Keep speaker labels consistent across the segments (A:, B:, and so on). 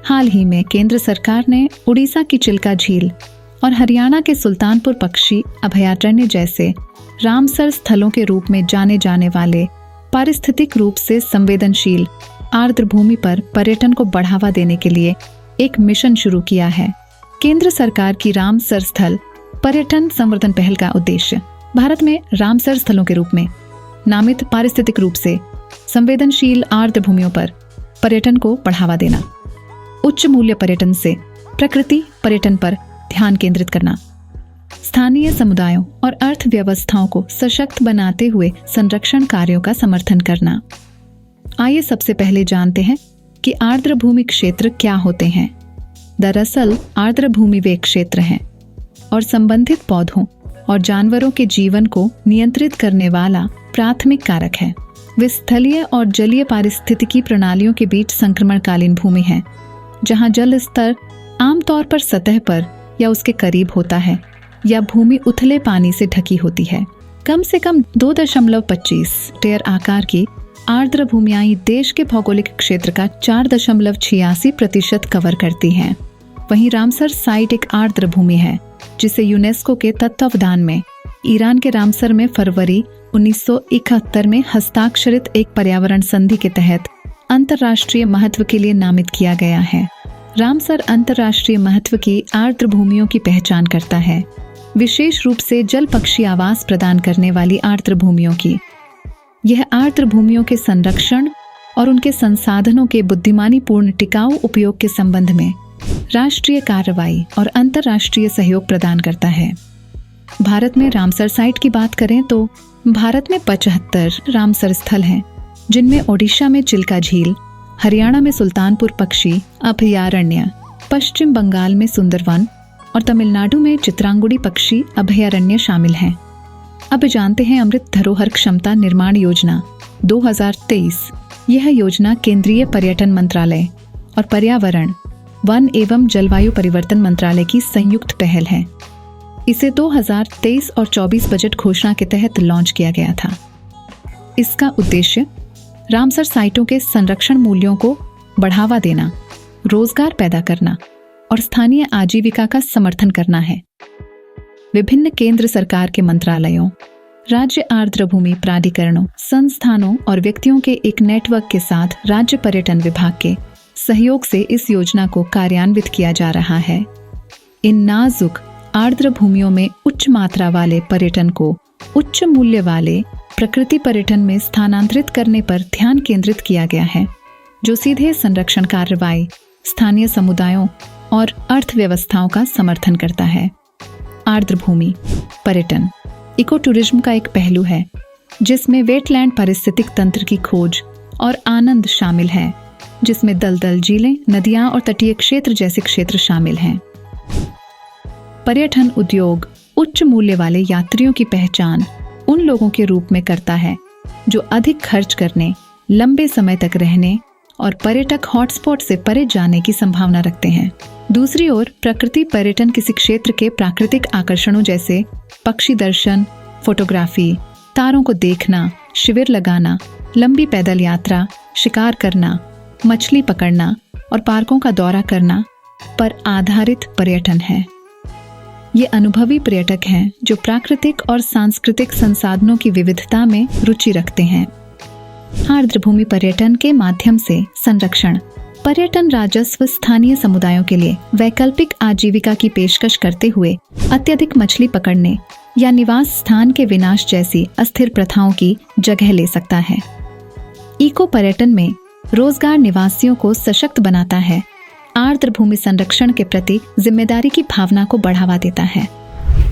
A: हाल ही में केंद्र सरकार ने उड़ीसा की चिल्का झील और हरियाणा के सुल्तानपुर पक्षी अभयारण्य जैसे रामसर स्थलों के रूप में जाने जाने वाले पारिस्थितिक रूप से संवेदनशील आर्द्र भूमि पर पर्यटन को बढ़ावा देने के लिए एक मिशन शुरू किया है। केंद्र सरकार की रामसर स्थल पर्यटन संवर्धन पहल का उद्देश्य भारत में रामसर स्थलों के रूप में नामित पारिस्थितिक रूप से संवेदनशील आर्द्र भूमियों पर पर्यटन को बढ़ावा देना, उच्च मूल्य पर्यटन से प्रकृति पर्यटन पर ध्यान केंद्रित करना, स्थानीय समुदायों और अर्थव्यवस्थाओं को सशक्त बनाते हुए संरक्षण कार्यों का समर्थन करना। आइए सबसे पहले जानते हैं कि आर्द्र भूमि क्षेत्र क्या होते हैं। दरअसल आर्द्र भूमि वे क्षेत्र हैं और संबंधित पौधों और जानवरों के जीवन को नियंत्रित करने वाला प्राथमिक कारक है। वे स्थलीय और जलीय पारिस्थितिकी प्रणालियों के बीच संक्रमणकालीन भूमि है, जहां जल स्तर आमतौर पर सतह पर या उसके करीब होता है या भूमि उथले पानी से ढकी होती है। कम से कम 2.25 हेक्टेयर आकार की आर्द्र भूमियां देश के भौगोलिक क्षेत्र का 4.86% कवर करती हैं। वहीं रामसर साइट एक आर्द्र भूमि है जिसे यूनेस्को के तत्वावधान में ईरान के रामसर में फरवरी 1971 में हस्ताक्षरित एक पर्यावरण संधि के तहत अंतर्राष्ट्रीय महत्व के लिए नामित किया गया है। रामसर अंतर्राष्ट्रीय महत्व की आर्द्र भूमियों की पहचान करता है, विशेष रूप से जल पक्षी आवास प्रदान करने वाली आर्द्र भूमियों की। यह आर्द्र भूमियों के संरक्षण और उनके संसाधनों के बुद्धिमानीपूर्ण टिकाऊ उपयोग के संबंध में राष्ट्रीय कार्रवाई और अंतर्राष्ट्रीय सहयोग प्रदान करता है। भारत में रामसर साइट की बात करें तो भारत में 75 रामसर स्थल हैं, जिनमें ओडिशा में चिल्का झील, हरियाणा में सुल्तानपुर पक्षी अभयारण्य, पश्चिम बंगाल में सुंदरवन और तमिलनाडु में चित्रांगुड़ी पक्षी अभयारण्य शामिल हैं। अब जानते हैं अमृत धरोहर क्षमता निर्माण योजना 2023। यह योजना केंद्रीय पर्यटन मंत्रालय और पर्यावरण, वन एवं जलवायु परिवर्तन मंत्रालय की संयुक्त पहल है। इसे 2023 और 24 बजट घोषणा के तहत लॉन्च किया गया था। इसका उद्देश्य रामसर साइटों के संरक्षण मूल्यों को बढ़ावा देना, रोजगार पैदा करना और स्थानीय आजीविका का समर्थन करना है। विभिन्न केंद्र सरकार के मंत्रालयों, राज्य आर्द्र भूमि प्राधिकरणों, संस्थानों और व्यक्तियों के एक नेटवर्क के साथ राज्य पर्यटन विभाग के सहयोग से इस योजना को कार्यान्वित किया जा रहा है। इन नाजुक आर्द्र भूमियों में उच्च मात्रा वाले पर्यटन को उच्च मूल्य वाले प्रकृति पर्यटन में स्थानांतरित करने पर ध्यान केंद्रित किया गया है, जो सीधे संरक्षण कार्रवाई, स्थानीय समुदायों और अर्थव्यवस्थाओं का समर्थन करता है। आर्द्र भूमि पर्यटन इको टूरिज्म का एक पहलू है, जिसमें वेटलैंड पारिस्थितिक तंत्र की खोज और आनंद शामिल है, जिसमें दलदल, झीलें, नदियां और तटीय क्षेत्र जैसे क्षेत्र शामिल हैं। पर्यटन उद्योग उच्च मूल्य वाले यात्रियों की पहचान उन लोगों के रूप में करता है जो अधिक खर्च करने, लंबे समय तक रहने और पर्यटक हॉटस्पॉट से परे जाने की संभावना रखते हैं। दूसरी ओर प्रकृति पर्यटन किसी क्षेत्र के प्राकृतिक आकर्षणों जैसे पक्षी दर्शन, फोटोग्राफी, तारों को देखना, शिविर लगाना, लंबी पैदल यात्रा, शिकार करना, मछली पकड़ना और पार्कों का दौरा करना पर आधारित पर्यटन है। ये अनुभवी पर्यटक हैं जो प्राकृतिक और सांस्कृतिक संसाधनों की विविधता में रुचि रखते हैं। आर्द्र भूमि पर्यटन के माध्यम से संरक्षण पर्यटन राजस्व स्थानीय समुदायों के लिए वैकल्पिक आजीविका की पेशकश करते हुए अत्यधिक मछली पकड़ने या निवास स्थान के विनाश जैसी अस्थिर प्रथाओं की जगह ले सकता है। इको पर्यटन में रोजगार निवासियों को सशक्त बनाता है, आर्द्र भूमि संरक्षण के प्रति जिम्मेदारी की भावना को बढ़ावा देता है।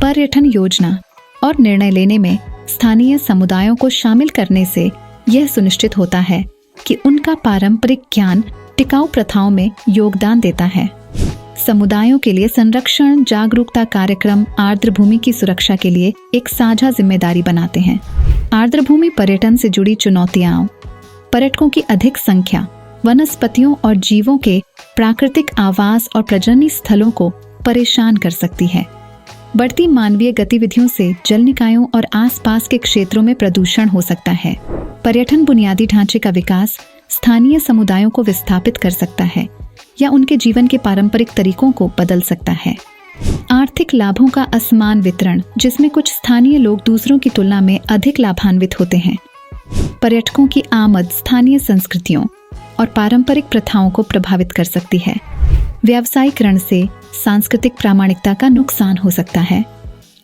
A: पर्यटन योजना और निर्णय लेने में स्थानीय समुदायों को शामिल करने से यह सुनिश्चित होता है कि उनका पारंपरिक ज्ञान टिकाऊ प्रथाओं में योगदान देता है। समुदायों के लिए संरक्षण जागरूकता कार्यक्रम आर्द्र भूमि की सुरक्षा के लिए एक साझा जिम्मेदारी बनाते हैं। आर्द्र भूमि पर्यटन से जुड़ी चुनौतियां पर्यटकों की अधिक संख्या, वनस्पतियों और जीवों के प्राकृतिक आवास और प्रजनन स्थलों को परेशान कर सकती है। बढ़ती मानवीय गतिविधियों से जल निकायों और आसपास के क्षेत्रों में प्रदूषण हो सकता है। पर्यटन बुनियादी ढांचे का विकास स्थानीय समुदायों को विस्थापित कर सकता है या उनके जीवन के पारंपरिक तरीकों को बदल सकता है। आर्थिक लाभों का असमान वितरण, जिसमें कुछ स्थानीय लोग दूसरों की तुलना में अधिक लाभान्वित होते हैं। पर्यटकों की आमद स्थानीय संस्कृतियों और पारंपरिक प्रथाओं को प्रभावित कर सकती है। व्यावसायीकरण से सांस्कृतिक प्रामाणिकता का नुकसान हो सकता है।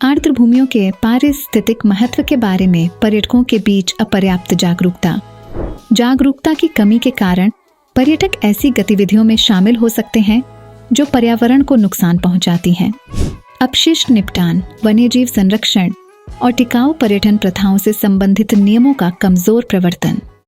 A: आर्द्र भूमियों के पारिस्थितिक महत्व के बारे में पर्यटकों के बीच अपर्याप्त जागरूकता की कमी के कारण पर्यटक ऐसी गतिविधियों में शामिल हो सकते हैं जो पर्यावरण को नुकसान पहुंचाती हैं। अपशिष्ट निपटान, वन्यजीव संरक्षण और टिकाऊ पर्यटन प्रथाओं से संबंधित नियमों का कमजोर प्रवर्तन